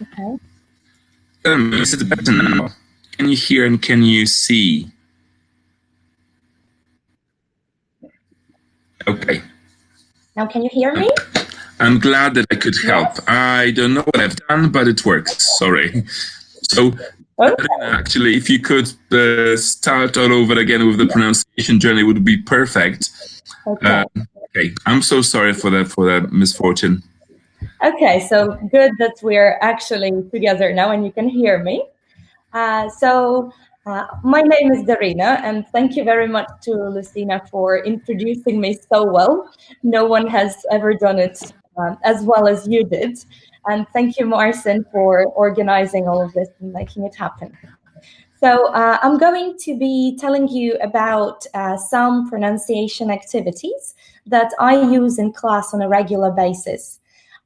Okay. Is it better now? Can you hear and can you see? Okay. Now, can you hear me? I'm glad that I could help. Yes. I don't know what I've done, but it works. Sorry. So, Okay. actually, if you could start all over again with the pronunciation journey, would be perfect. Okay. Okay, I'm so sorry for that misfortune. Okay. So good that we're actually together now and you can hear me. My name is Darina, and thank you very much to Lucina for introducing me so well. No one has ever done it as well as you did. And thank you, Marcin, for organizing all of this and making it happen. So I'm going to be telling you about some pronunciation activities that I use in class on a regular basis.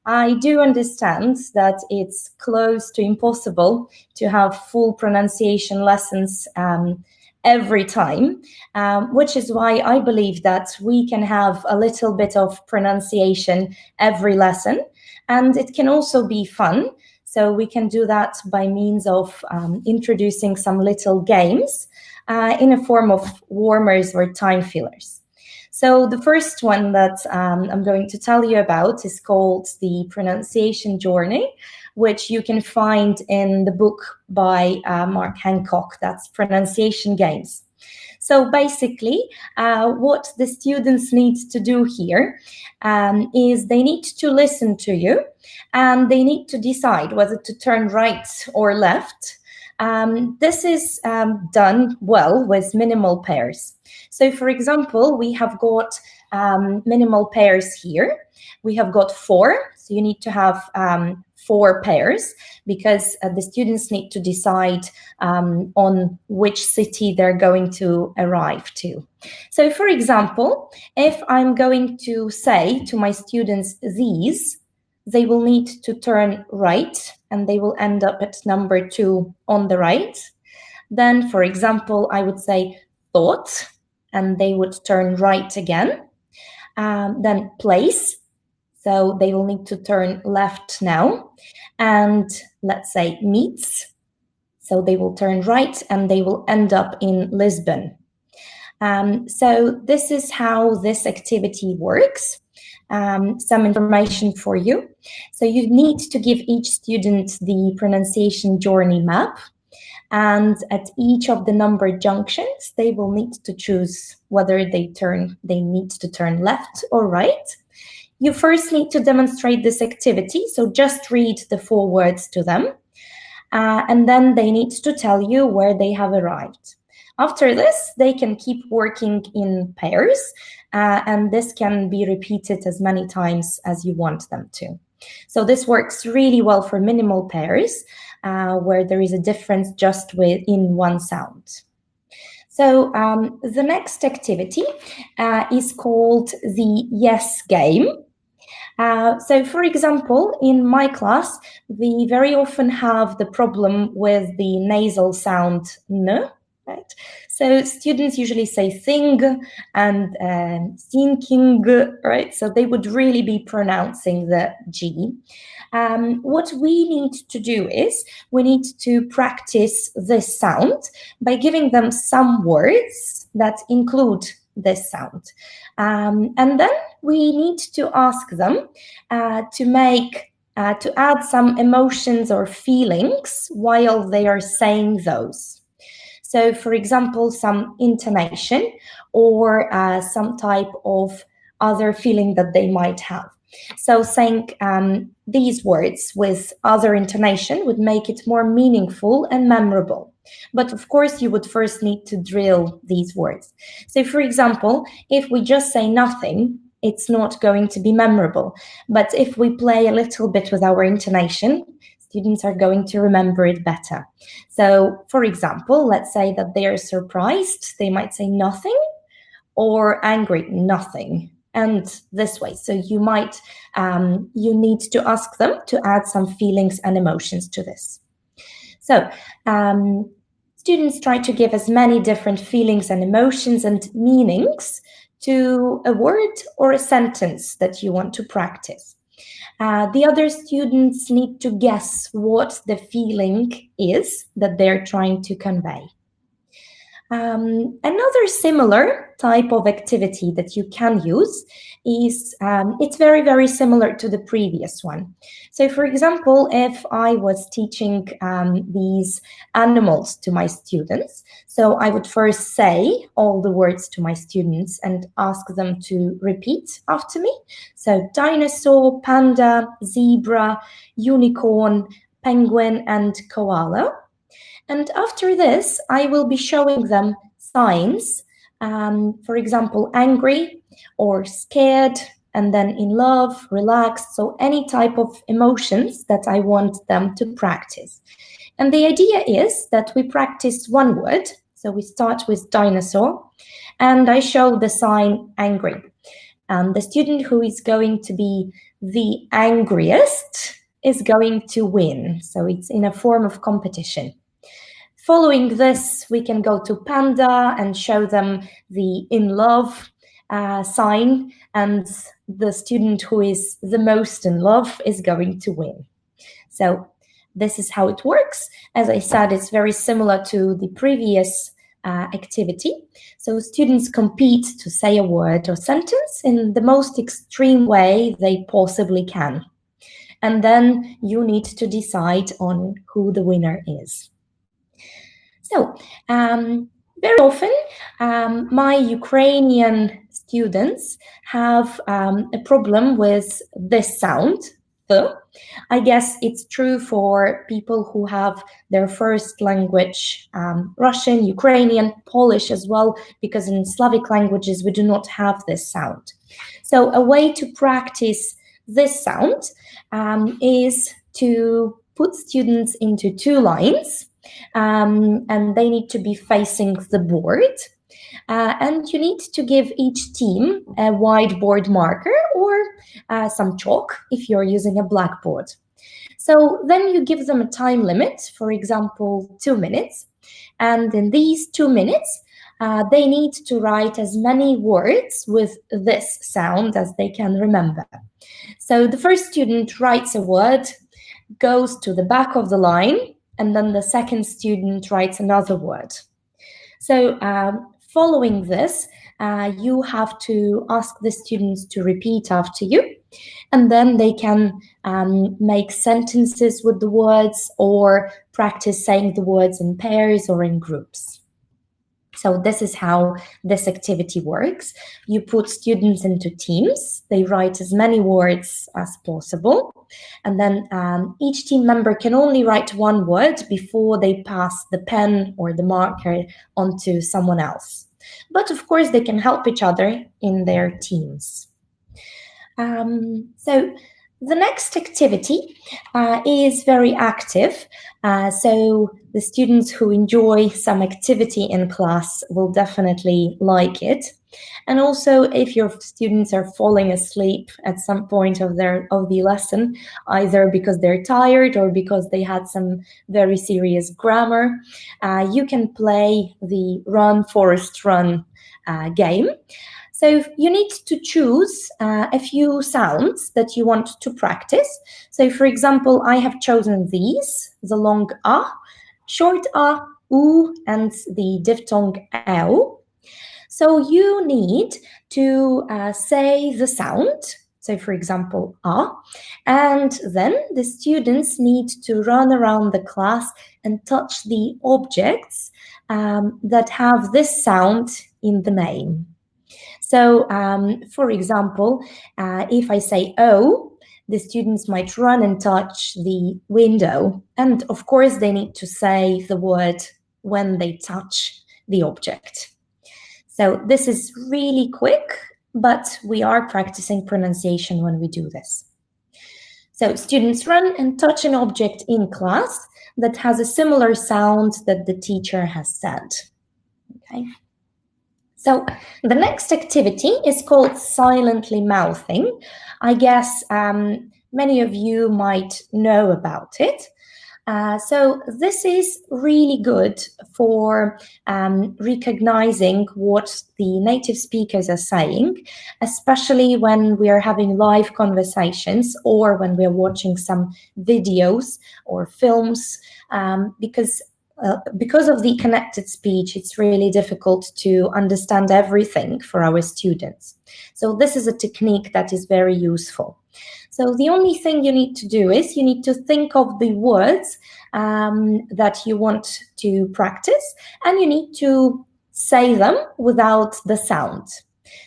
I do understand that it's close to impossible to have full pronunciation lessons every time, which is why I believe that we can have a little bit of pronunciation every lesson. And it can also be fun. So we can do that by means of introducing some little games in a form of warmers or time fillers. So the first one that I'm going to tell you about is called the Pronunciation Journey, which you can find in the book by Mark Hancock, that's Pronunciation Games. So basically, what the students need to do here is they need to listen to you and they need to decide whether to turn right or left. This is done well with minimal pairs. So, for example, we have got minimal pairs here. We have got 4, so you need to have 4 pairs because the students need to decide on which city they're going to arrive to. So, for example, if I'm going to say to my students these, they will need to turn right and they will end up at number 2 on the right. Then, for example, I would say thought and they would turn right again. Then place, so they will need to turn left now. And let's say meets, so they will turn right and they will end up in Lisbon. So this is how this activity works. Some information for you. So you need to give each student the pronunciation journey map. And at each of the numbered junctions, they will need to choose whether they need to turn left or right. You first need to demonstrate this activity, so just read the 4 words to them, and then they need to tell you where they have arrived. After this, they can keep working in pairs, and this can be repeated as many times as you want them to. So this works really well for minimal pairs, where there is a difference just in one sound. So the next activity is called the yes game. So, for example, in my class, we very often have the problem with the nasal sound n, right? So students usually say thing and thinking, right? So they would really be pronouncing the G. What we need to do is we need to practice this sound by giving them some words that include this sound. And then we need to ask them to add some emotions or feelings while they are saying those. So, for example, some intonation or some type of other feeling that they might have. So saying these words with other intonation would make it more meaningful and memorable. But of course, you would first need to drill these words. So, for example, if we just say nothing, it's not going to be memorable. But if we play a little bit with our intonation, students are going to remember it better. So, for example, let's say that they are surprised. They might say nothing, or angry, nothing. And this way. So you need to ask them to add some feelings and emotions to this. So students try to give as many different feelings and emotions and meanings to a word or a sentence that you want to practice. The other students need to guess what the feeling is that they're trying to convey. Another similar type of activity that you can use is, it's very, very similar to the previous one. So for example, if I was teaching these animals to my students, so I would first say all the words to my students and ask them to repeat after me. So dinosaur, panda, zebra, unicorn, penguin, and koala. And after this, I will be showing them signs, for example, angry or scared, and then in love, relaxed, so any type of emotions that I want them to practice. And the idea is that we practice one word, so we start with dinosaur, and I show the sign angry. And the student who is going to be the angriest is going to win, so it's in a form of competition. Following this, we can go to panda and show them the in love sign, and the student who is the most in love is going to win. So this is how it works. As I said, it's very similar to the previous activity. So students compete to say a word or sentence in the most extreme way they possibly can. And then you need to decide on who the winner is. So very often, my Ukrainian students have a problem with this sound, the. I guess it's true for people who have their first language, Russian, Ukrainian, Polish as well, because in Slavic languages we do not have this sound. So a way to practice this sound is to put students into two lines. And they need to be facing the board. And you need to give each team a whiteboard marker or some chalk if you're using a blackboard. So then you give them a time limit, for example, 2 minutes. And in these 2 minutes, they need to write as many words with this sound as they can remember. So the first student writes a word, goes to the back of the line, and then the second student writes another word. So following this, you have to ask the students to repeat after you, and then they can make sentences with the words or practice saying the words in pairs or in groups. So this is how this activity works. You put students into teams. They write as many words as possible. And then each team member can only write one word before they pass the pen or the marker onto someone else. But of course, they can help each other in their teams. So the next activity is very active. So the students who enjoy some activity in class will definitely like it. And also, if your students are falling asleep at some point of the lesson, either because they're tired or because they had some very serious grammar, you can play the Run, Forest, Run game. So you need to choose a few sounds that you want to practice. So for example, I have chosen these, the long A, short A, U, and the diphthong L. So you need to say the sound, so for example, A, and then the students need to run around the class and touch the objects that have this sound in the name. So, for example, if I say O, the students might run and touch the window. And of course, they need to say the word when they touch the object. So this is really quick, but we are practicing pronunciation when we do this. So students run and touch an object in class that has a similar sound that the teacher has said. Okay. So the next activity is called silently mouthing. I guess many of you might know about it. So this is really good for recognizing what the native speakers are saying, especially when we are having live conversations or when we're watching some videos or films, because of the connected speech, it's really difficult to understand everything for our students. So this is a technique that is very useful. So the only thing you need to do is you need to think of the words that you want to practice, and you need to say them without the sound.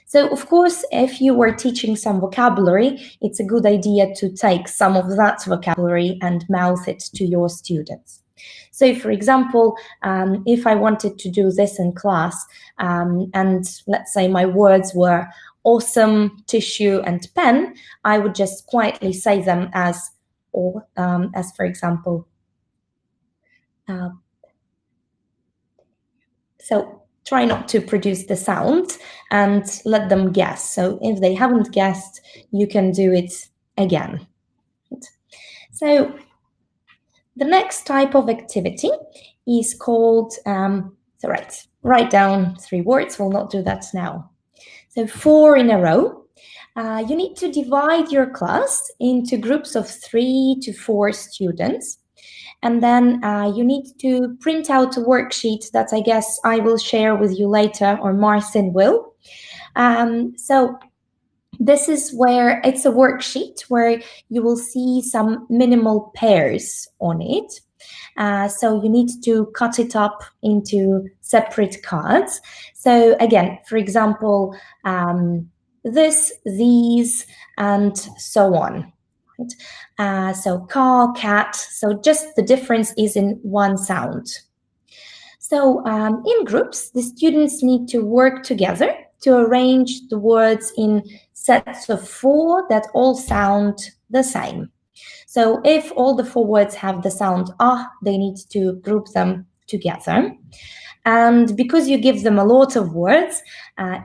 So, of course, if you were teaching some vocabulary, it's a good idea to take some of that vocabulary and mouth it to your students. So, for example, if I wanted to do this in class, and let's say my words were awesome, tissue, and pen, I would just quietly say them as for example, so try not to produce the sound and let them guess. So if they haven't guessed, you can do it again. So the next type of activity is called, write down 3 words. We'll not do that now. So 4 in a row. You need to divide your class into groups of 3 to 4 students. And then you need to print out a worksheet that I guess I will share with you later, or Marcin will. So this is where it's a worksheet where you will see some minimal pairs on it. So you need to cut it up into separate cards. So again, for example, this, these, and so on. Right? So car, cat, so just the difference is in one sound. So in groups, the students need to work together to arrange the words in sets of 4 that all sound the same. So if all the 4 words have the sound ah, they need to group them together. And because you give them a lot of words,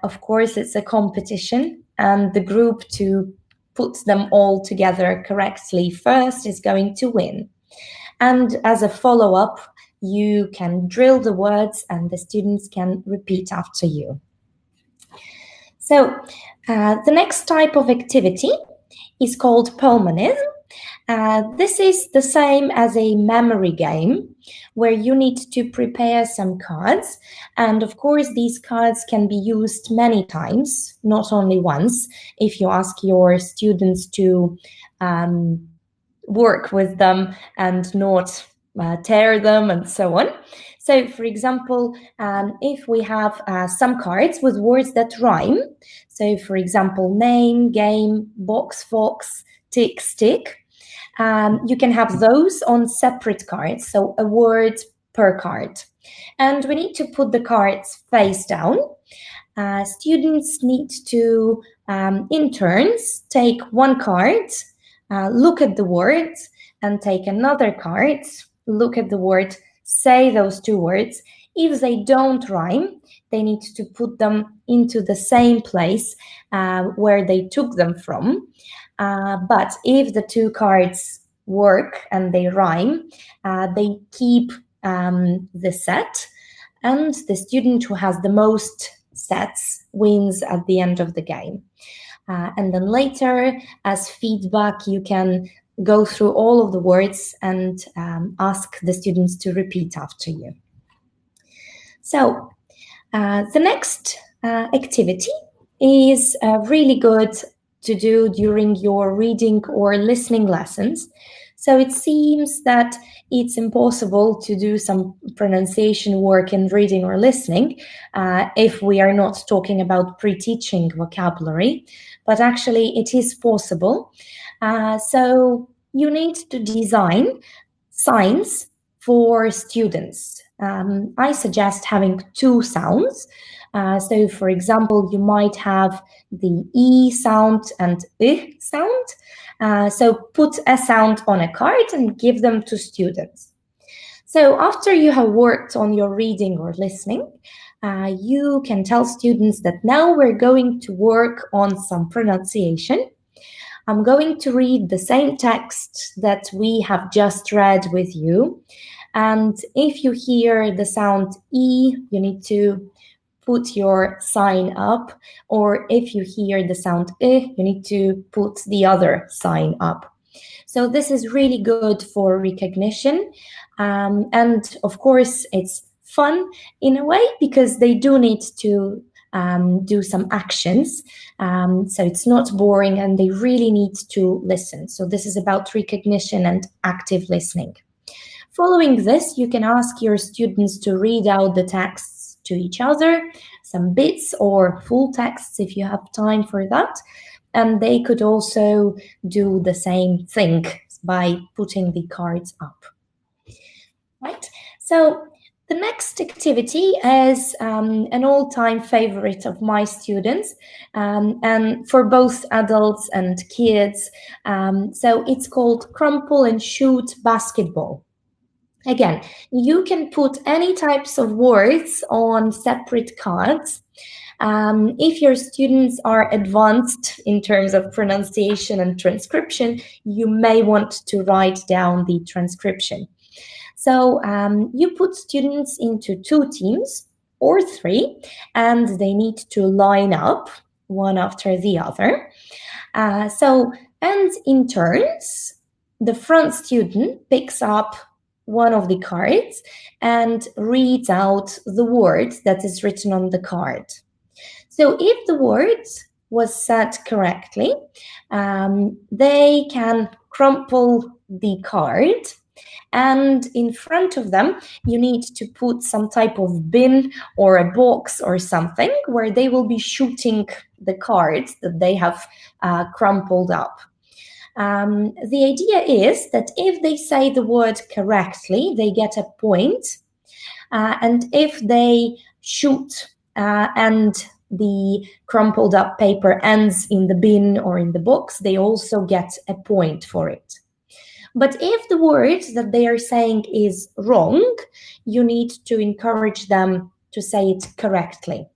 of course, it's a competition, and the group to put them all together correctly first is going to win. And as a follow-up, you can drill the words and the students can repeat after you. So the next type of activity is called Pelmanism. This is the same as a memory game where you need to prepare some cards. And of course, these cards can be used many times, not only once, if you ask your students to work with them and not tear them and so on. So, for example, if we have some cards with words that rhyme, so for example, name, game, box, fox, tick, stick, you can have those on separate cards, so a word per card. And we need to put the cards face down. Students need to, in turns, take one card, look at the word, and take another card, look at the word, say those 2 words. If they don't rhyme, they need to put them into the same place where they took them from. But if the 2 cards work and they rhyme, they keep the set, and the student who has the most sets wins at the end of the game. And then later, as feedback, you can go through all of the words and ask the students to repeat after you. So the next activity is really good to do during your reading or listening lessons. So it seems that it's impossible to do some pronunciation work in reading or listening if we are not talking about pre-teaching vocabulary, but actually it is possible. So you need to design signs for students. I suggest having 2 sounds. So, for example, you might have the E sound and I sound. So put a sound on a card and give them to students. So after you have worked on your reading or listening, you can tell students that now we're going to work on some pronunciation. I'm going to read the same text that we have just read with you. And if you hear the sound E, you need to put your sign up. Or if you hear the sound I, you need to put the other sign up. So this is really good for recognition. And of course, it's fun in a way because they do need to do some actions. So it's not boring and they really need to listen. So this is about recognition and active listening. Following this, you can ask your students to read out the texts to each other, some bits or full texts if you have time for that. And they could also do the same thing by putting the cards up. Right? So the next activity is an all-time favorite of my students, and for both adults and kids. So it's called Crumple and Shoot Basketball. Again, you can put any types of words on separate cards. If your students are advanced in terms of pronunciation and transcription, you may want to write down the transcription. So you put students into 2 teams or 3, and they need to line up one after the other. And in turns, the front student picks up one of the cards and reads out the word that is written on the card. So if the word was said correctly, they can crumple the card, and in front of them, you need to put some type of bin or a box or something where they will be shooting the cards that they have crumpled up. The idea is that if they say the word correctly, they get a point. And if they shoot and the crumpled up paper ends in the bin or in the box, they also get a point for it. But if the word that they are saying is wrong, you need to encourage them to say it correctly.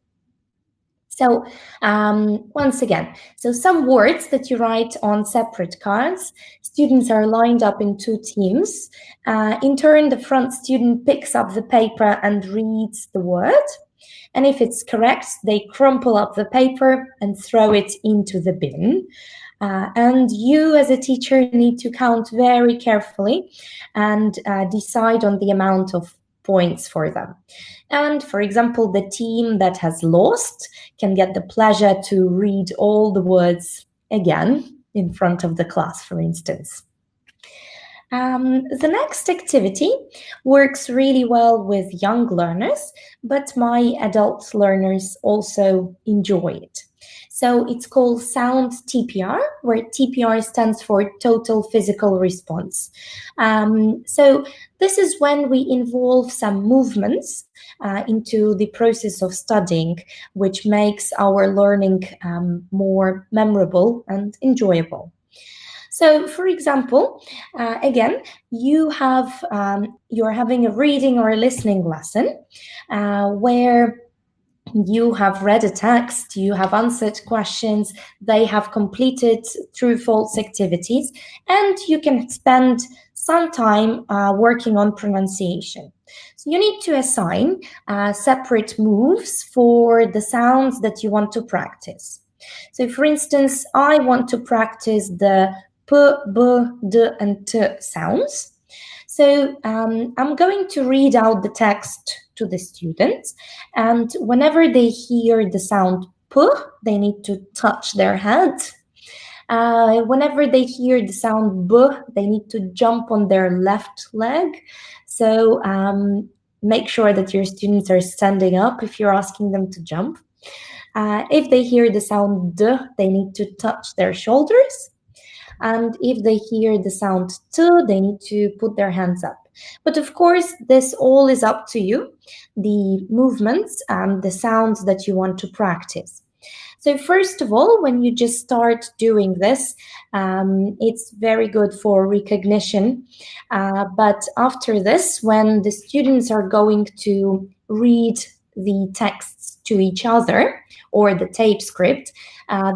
So once again, so some words that you write on separate cards, students are lined up in 2 teams. In turn, the front student picks up the paper and reads the word. And if it's correct, they crumple up the paper and throw it into the bin. And you as a teacher need to count very carefully and decide on the amount of points for them. And for example, the team that has lost can get the pleasure to read all the words again in front of the class, for instance. The next activity works really well with young learners, but my adult learners also enjoy it. So it's called Sound TPR, where TPR stands for Total Physical Response. So this is when we involve some movements into the process of studying, which makes our learning more memorable and enjoyable. So, for example, again, you're having a reading or a listening lesson where you have read a text, you have answered questions, they have completed true-false activities, and you can spend some time working on pronunciation. So you need to assign separate moves for the sounds that you want to practice. So for instance, I want to practice the P, B, D, and T sounds. So I'm going to read out the text to the students, and whenever they hear the sound P, they need to touch their head. Whenever they hear the sound B, they need to jump on their left leg. So make sure that your students are standing up if you're asking them to jump. If they hear the sound D, they need to touch their shoulders. And if they hear the sound T, they need to put their hands up. But of course, this all is up to you, the movements and the sounds that you want to practice. So first of all, when you just start doing this, it's very good for recognition. But after this, when the students are going to read the texts to each other, or the tape script,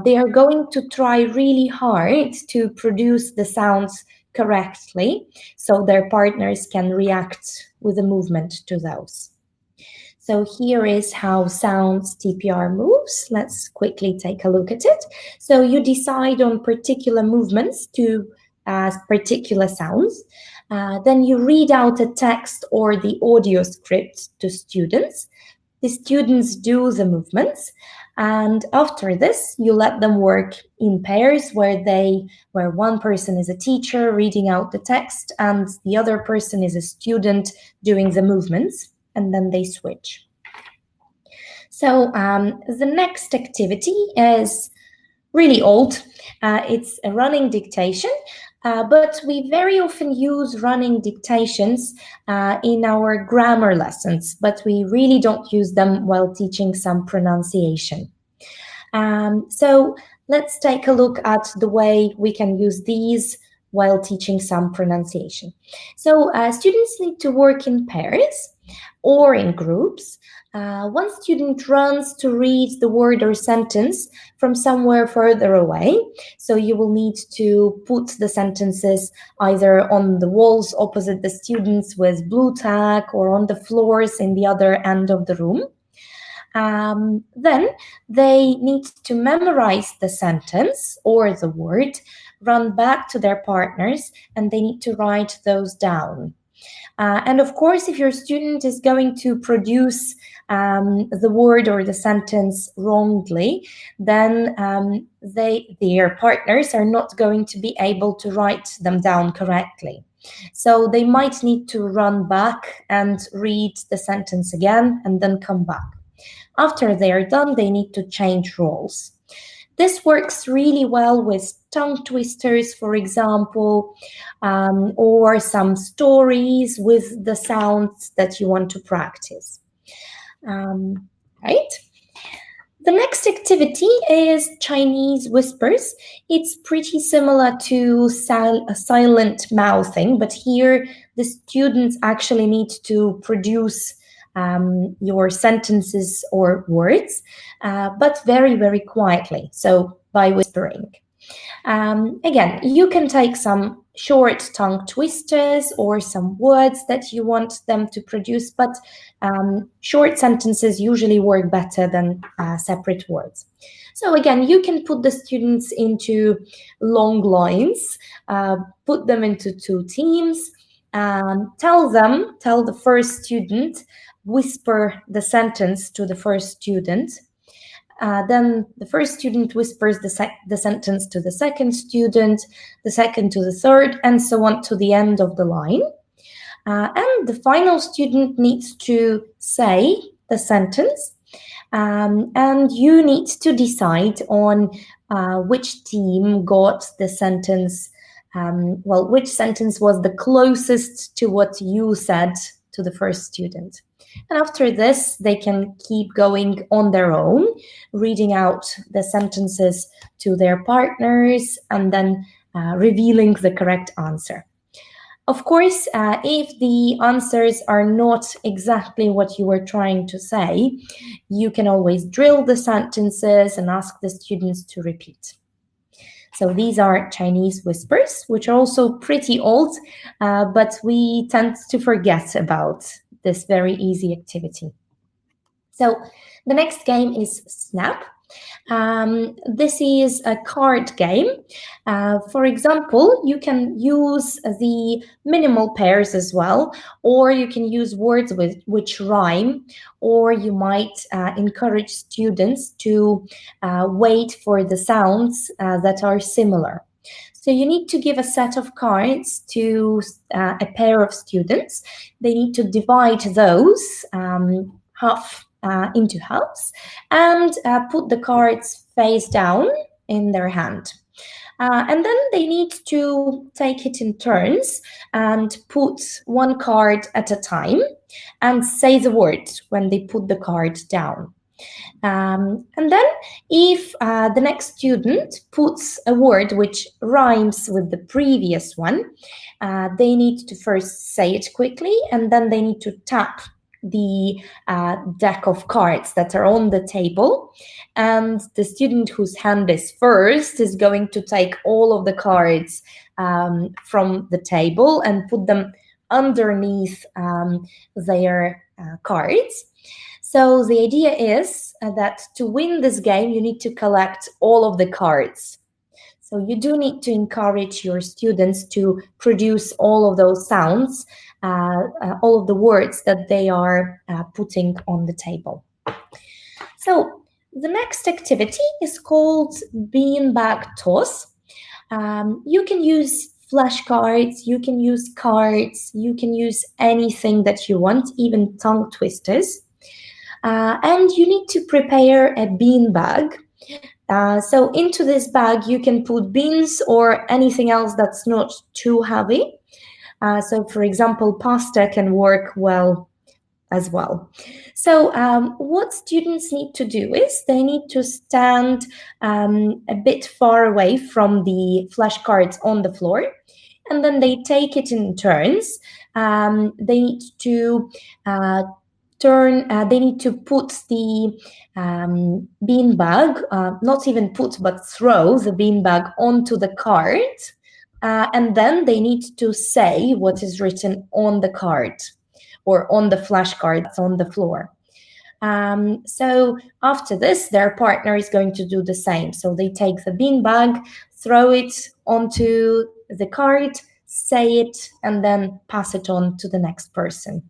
they are going to try really hard to produce the sounds correctly so their partners can react with a movement to those. So here is how sounds TPR moves. Let's quickly take a look at it. So you decide on particular movements to particular sounds. Then you read out a text or the audio script to students. The students do the movements, and after this, you let them work in pairs where one person is a teacher reading out the text and the other person is a student doing the movements, and then they switch. So the next activity is really old. It's a running dictation. But we very often use running dictations in our grammar lessons, but we really don't use them while teaching some pronunciation. So let's take a look at the way we can use these while teaching some pronunciation. So students need to work in pairs or in groups. One student runs to read the word or sentence from somewhere further away. So you will need to put the sentences either on the walls opposite the students with blue tack or on the floors in the other end of the room. Then they need to memorize the sentence or the word, run back to their partners, and they need to write those down. And of course, if your student is going to produce the word or the sentence wrongly, then their partners are not going to be able to write them down correctly. So they might need to run back and read the sentence again and then come back. After they are done, they need to change roles. This works really well with tongue twisters, for example, or some stories with the sounds that you want to practice. Right? The next activity is Chinese whispers. It's pretty similar to silent mouthing, but here the students actually need to produce your sentences or words, but very, very quietly, so by whispering. Again, you can take some short tongue twisters or some words that you want them to produce, but short sentences usually work better than separate words. So again, you can put the students into long lines, put them into two teams, tell the first student, whisper the sentence to the first student. Then the first student whispers the sentence to the second student, the second to the third, and so on to the end of the line. And the final student needs to say the sentence, and you need to decide on which team got the sentence, which sentence was the closest to what you said to the first student. And after this, they can keep going on their own, reading out the sentences to their partners and then revealing the correct answer. Of course, if the answers are not exactly what you were trying to say, you can always drill the sentences and ask the students to repeat. So these are Chinese whispers, which are also pretty old, but we tend to forget about this very easy activity. So the next game is Snap. This is a card game. For example, you can use the minimal pairs as well, or you can use words which rhyme, or you might encourage students to wait for the sounds that are similar. So you need to give a set of cards to a pair of students. They need to divide those into halves and put the cards face down in their hand. And then they need to take it in turns and put one card at a time and say the word when they put the card down. And then if the next student puts a word which rhymes with the previous one, they need to first say it quickly, and then they need to tap the deck of cards that are on the table, and the student whose hand is first is going to take all of the cards from the table and put them underneath their cards. So the idea is that to win this game, you need to collect all of the cards. So you do need to encourage your students to produce all of those sounds, all of the words that they are putting on the table. So the next activity is called beanbag toss. You can use flashcards, you can use cards, you can use anything that you want, even tongue twisters. And you need to prepare a bean bag. So into this bag, you can put beans or anything else that's not too heavy. So for example, pasta can work well as well. So what students need to do is they need to stand a bit far away from the flashcards on the floor, and then they take it in turns. They need to they need to put the bean bag, not even put, but throw the bean bag onto the card. And then they need to say what is written on the card or on the flashcard that's on the floor. So after this, their partner is going to do the same. So they take the bean bag, throw it onto the card, say it, and then pass it on to the next person.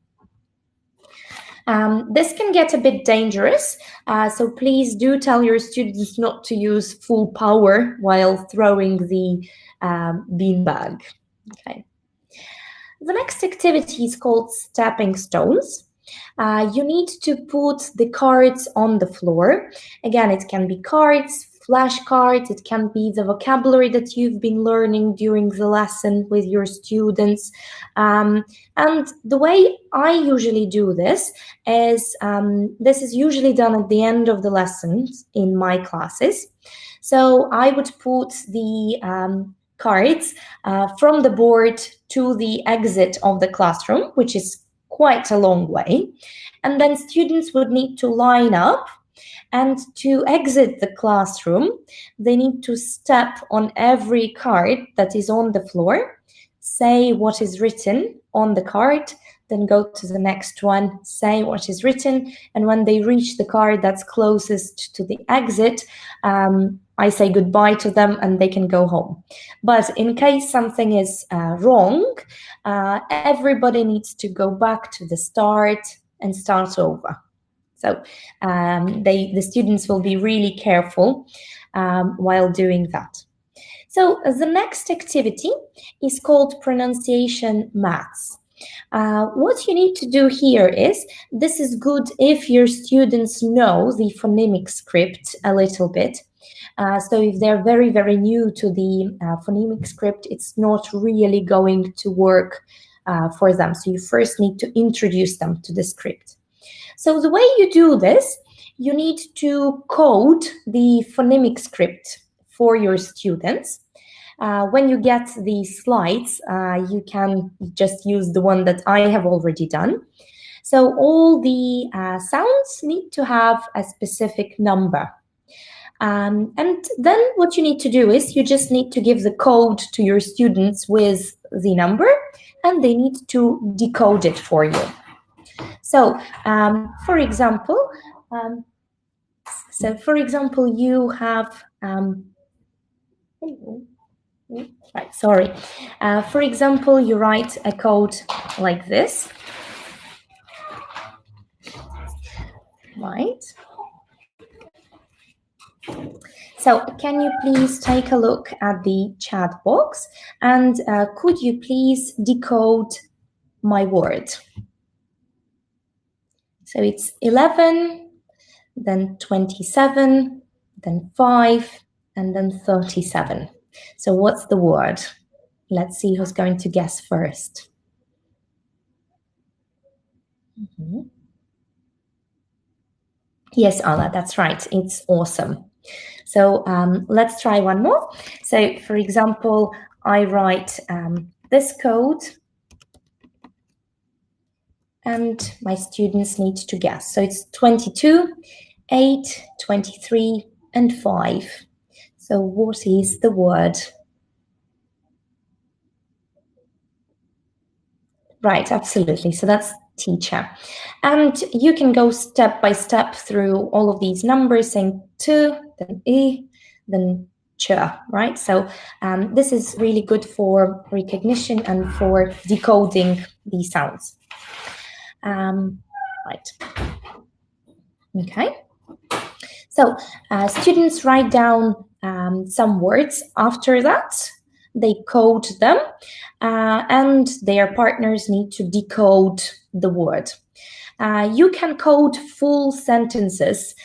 This can get a bit dangerous, so please do tell your students not to use full power while throwing the beanbag. Okay. The next activity is called stepping stones. You need to put the cards on the floor. Again, it can be cards, flashcards, it can be the vocabulary that you've been learning during the lesson with your students. And the way I usually do this is usually done at the end of the lessons in my classes. So I would put the cards from the board to the exit of the classroom, which is quite a long way. And then students would need to line up, and to exit the classroom, they need to step on every card that is on the floor, say what is written on the card, then go to the next one, say what is written, and when they reach the card that's closest to the exit, I say goodbye to them and they can go home. But in case something is wrong, everybody needs to go back to the start and start over. So the students will be really careful while doing that. So the next activity is called pronunciation maths. What you need to do here is, this is good if your students know the phonemic script a little bit. So if they're very, very new to the phonemic script, it's not really going to work for them. So you first need to introduce them to the script. So the way you do this, you need to code the phonemic script for your students. When you get the slides, you can just use the one that I have already done. So all the sounds need to have a specific number. And then what you need to do is you just need to give the code to your students with the number, and they need to decode it for you. So, for example, you have, right, sorry. For example, you write a code like this, right? So can you please take a look at the chat box, and could you please decode my word? So it's 11, then 27, then 5, and then 37. So what's the word? Let's see who's going to guess first. Mm-hmm. Yes, Anna, that's right. It's awesome. So let's try one more. So for example, I write this code, and my students need to guess. So it's 22, 8, 23, and 5. So what is the word? Right, absolutely. So that's teacher. And you can go step by step through all of these numbers, saying tu, then I, then ch, right? So this is really good for recognition and for decoding these sounds. Right. Okay. So students write down some words. After that, they code them, and their partners need to decode the word. You can code full sentences.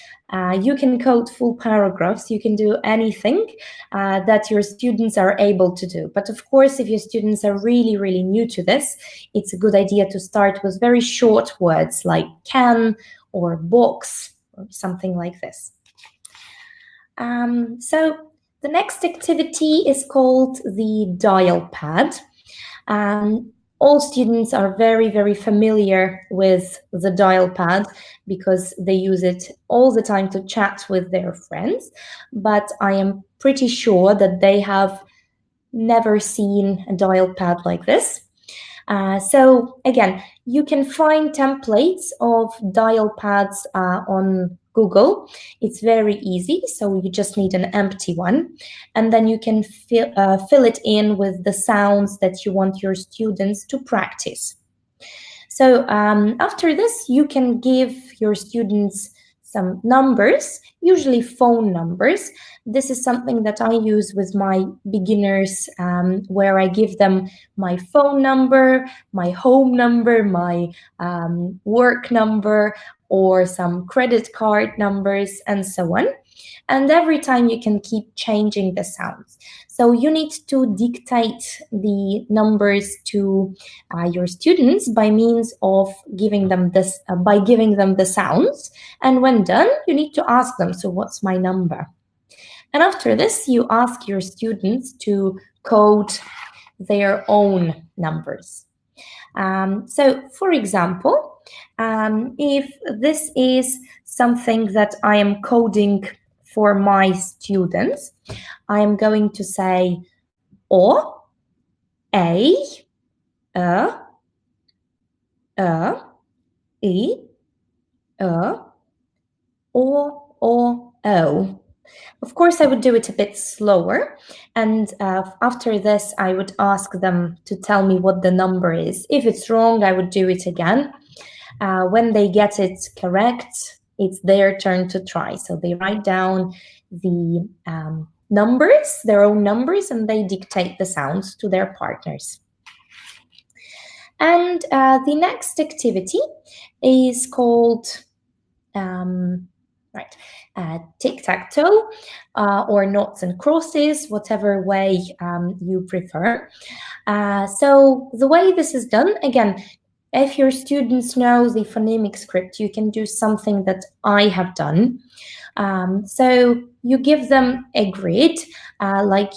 You can code full paragraphs. You can do anything that your students are able to do. But of course, if your students are really, really new to this, it's a good idea to start with very short words like can or box or something like this. So the next activity is called the dial pad. All students are very, very familiar with the dial pad because they use it all the time to chat with their friends. But I am pretty sure that they have never seen a dial pad like this. So again, you can find templates of dial pads on Google. It's very easy, so you just need an empty one, and then you can fill it in with the sounds that you want your students to practice. So after this, you can give your students some numbers, usually phone numbers. This is something that I use with my beginners, where I give them my phone number, my home number, my work number, or some credit card numbers, and so on. And every time you can keep changing the sounds. So you need to dictate the numbers to your students by means of giving them this, by giving them the sounds. And when done, you need to ask them, so what's my number? And after this, you ask your students to code their own numbers. So for example, if this is something that I am coding for my students, I am going to say O, A, I, O. Of course, I would do it a bit slower, and after this, I would ask them to tell me what the number is. If it's wrong, I would do it again. When they get it correct, it's their turn to try. So they write down the numbers, their own numbers, and they dictate the sounds to their partners. And the next activity is called tic-tac-toe or noughts and crosses, whatever way you prefer. So the way this is done, again, if your students know the phonemic script, you can do something that I have done. So you give them a grid, like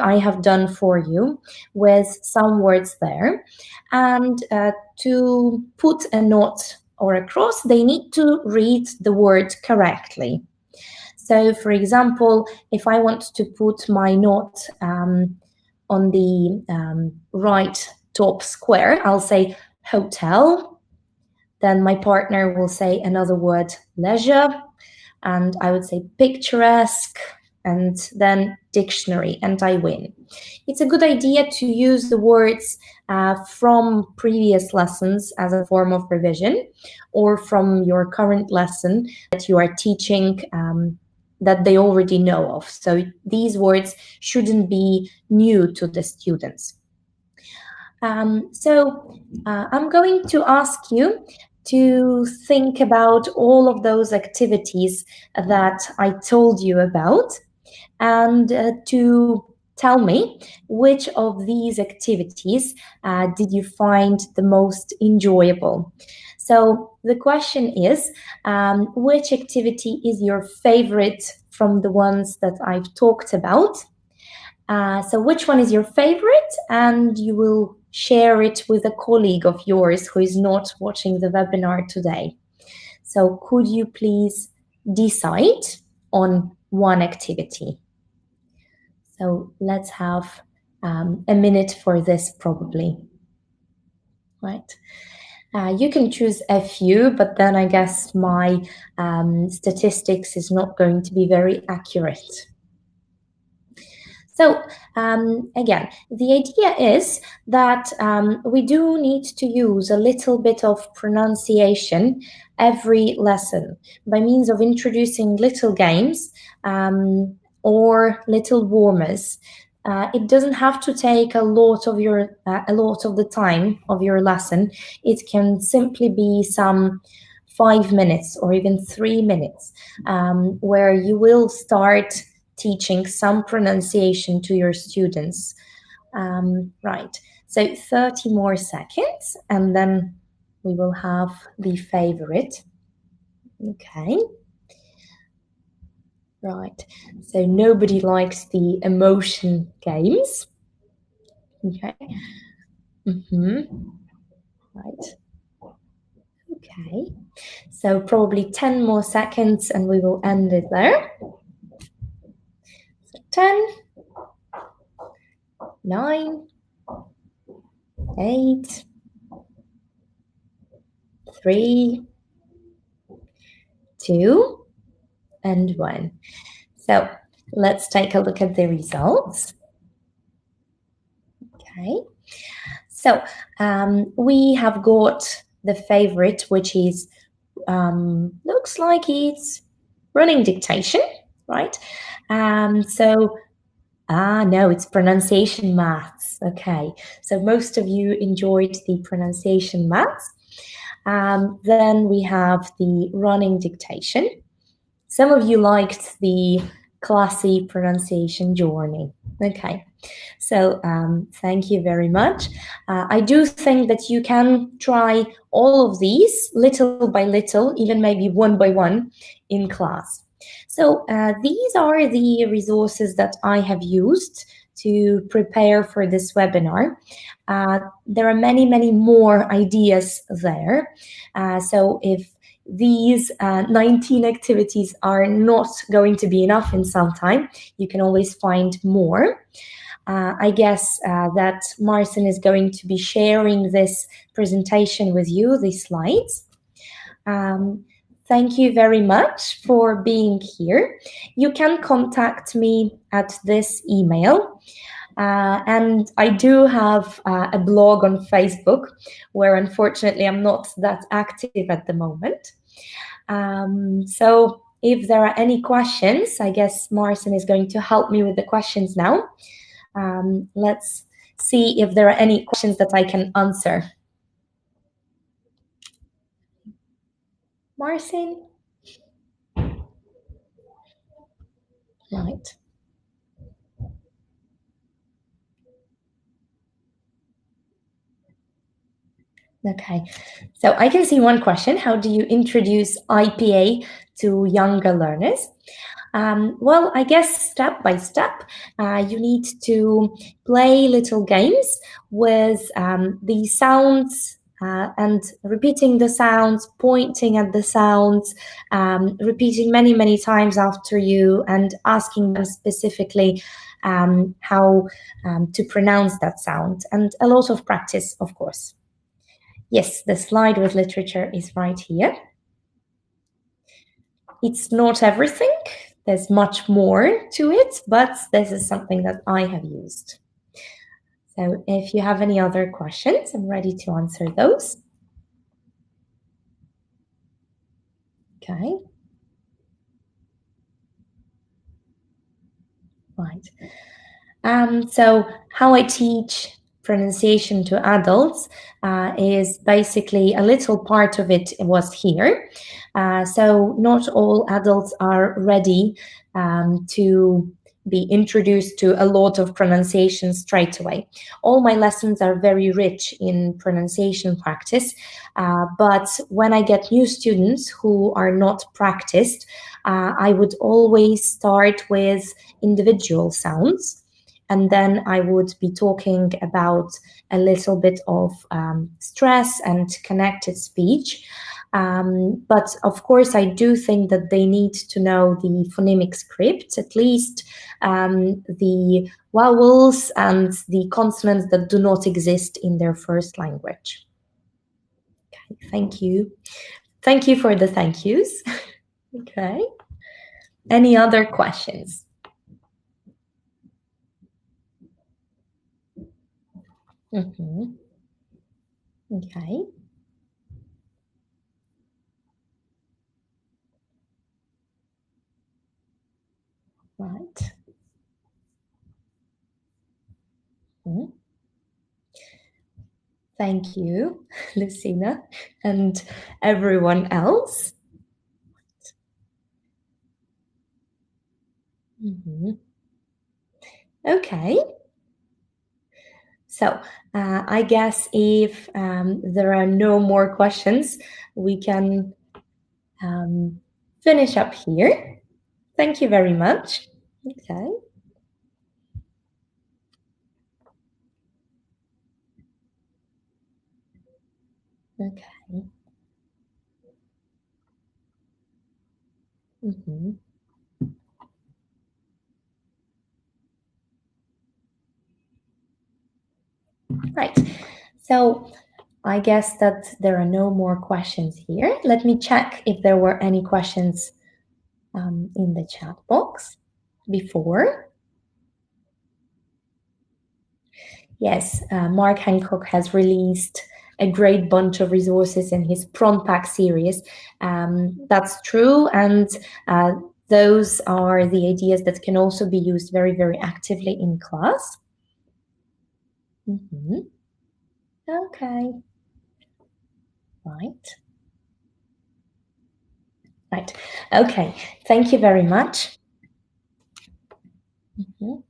I have done for you, with some words there, and to put a nought or a cross, they need to read the word correctly. So, for example, if I want to put my nought on the right top square, I'll say hotel. Then my partner will say another word, leisure, and I would say picturesque, and then dictionary, and I win. It's a good idea to use the words from previous lessons as a form of revision, or from your current lesson that you are teaching that they already know of. So these words shouldn't be new to the students. So I'm going to ask you to think about all of those activities that I told you about, and to tell me which of these activities did you find the most enjoyable. So the question is, which activity is your favorite from the ones that I've talked about? So which one is your favorite? And you will share it with a colleague of yours who is not watching the webinar today. So could you please decide on one activity? So let's have a minute for this probably. Right. You can choose a few, but then I guess my statistics is not going to be very accurate. So again, the idea is that we do need to use a little bit of pronunciation every lesson by means of introducing little games or little warmers. It doesn't have to take a lot of the time of your lesson. It can simply be some 5 minutes or even 3 minutes where you will start teaching some pronunciation to your students. Right, so 30 more seconds and then we will have the favorite. Okay. Right, so nobody likes the emotion games. Okay. Right. Okay, so probably 10 more seconds and we will end it there. So 10, 9, 8, 3, 2, and 1. So let's take a look at the results. Okay, so we have got the favorite, which is looks like it's running dictation, right? So no, it's pronunciation maths. Okay, so most of you enjoyed the pronunciation maths. Then we have the running dictation. Some of you liked the classy pronunciation journey. Okay, so thank you very much. I do think that you can try all of these little by little, even maybe one by one in class. So these are the resources that I have used to prepare for this webinar. There are many, many more ideas there. So if these 19 activities are not going to be enough in some time, you can always find more. I guess that Marcin is going to be sharing this presentation with you, these slides. Thank you very much for being here. You can contact me at this email. And I do have a blog on Facebook where unfortunately I'm not that active at the moment. So if there are any questions, I guess Marcin is going to help me with the questions now. Let's see if there are any questions that I can answer. Marcin? Right. Okay, so I can see one question. How do you introduce IPA to younger learners? Well, I guess step by step, you need to play little games with the sounds and repeating the sounds, pointing at the sounds, repeating many, many times after you and asking them specifically how to pronounce that sound, and a lot of practice, of course. Yes, the slide with literature is right here. It's not everything. There's much more to it, but this is something that I have used. So if you have any other questions, I'm ready to answer those. Okay. Right. So how I teach pronunciation to adults is basically a little part of it was here. So not all adults are ready to be introduced to a lot of pronunciation straight away. All my lessons are very rich in pronunciation practice, but when I get new students who are not practiced, I would always start with individual sounds. and then I would be talking about a little bit of stress and connected speech. But of course, I do think that they need to know the phonemic script, at least the vowels and the consonants that do not exist in their first language. Okay, thank you. Thank you for the thank yous. Okay. Any other questions? Mm-hmm. Okay. Right. Mm-hmm. Thank you, Lucina, and everyone else. Mm-hmm. Okay. So I guess if there are no more questions, we can finish up here. Thank you very much. Okay. Okay. Mm-hmm. Right. So I guess that there are no more questions here. Let me check if there were any questions in the chat box before. Yes, Mark Hancock has released a great bunch of resources in his Prompt Pack series. That's true, and those are the ideas that can also be used very, very actively in class. Mm-hmm. Okay. Right. Right. Okay. Thank you very much. Mm-hmm.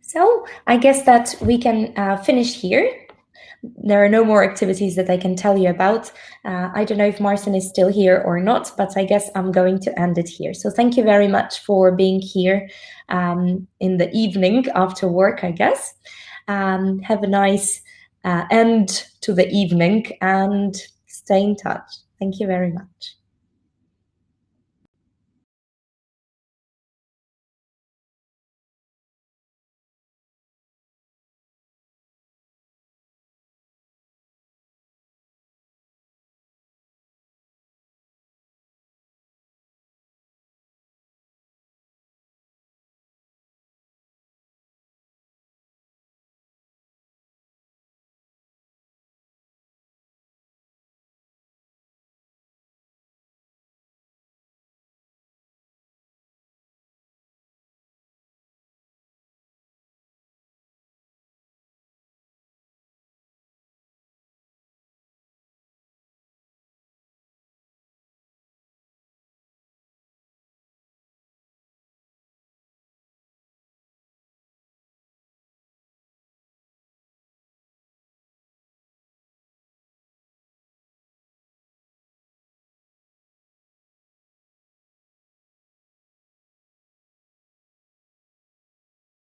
So I guess that we can finish here. There are no more activities that I can tell you about. I don't know if Marcin is still here or not, but I guess I'm going to end it here. So thank you very much for being here in the evening after work, I guess. Have a nice end to the evening and stay in touch. Thank you very much.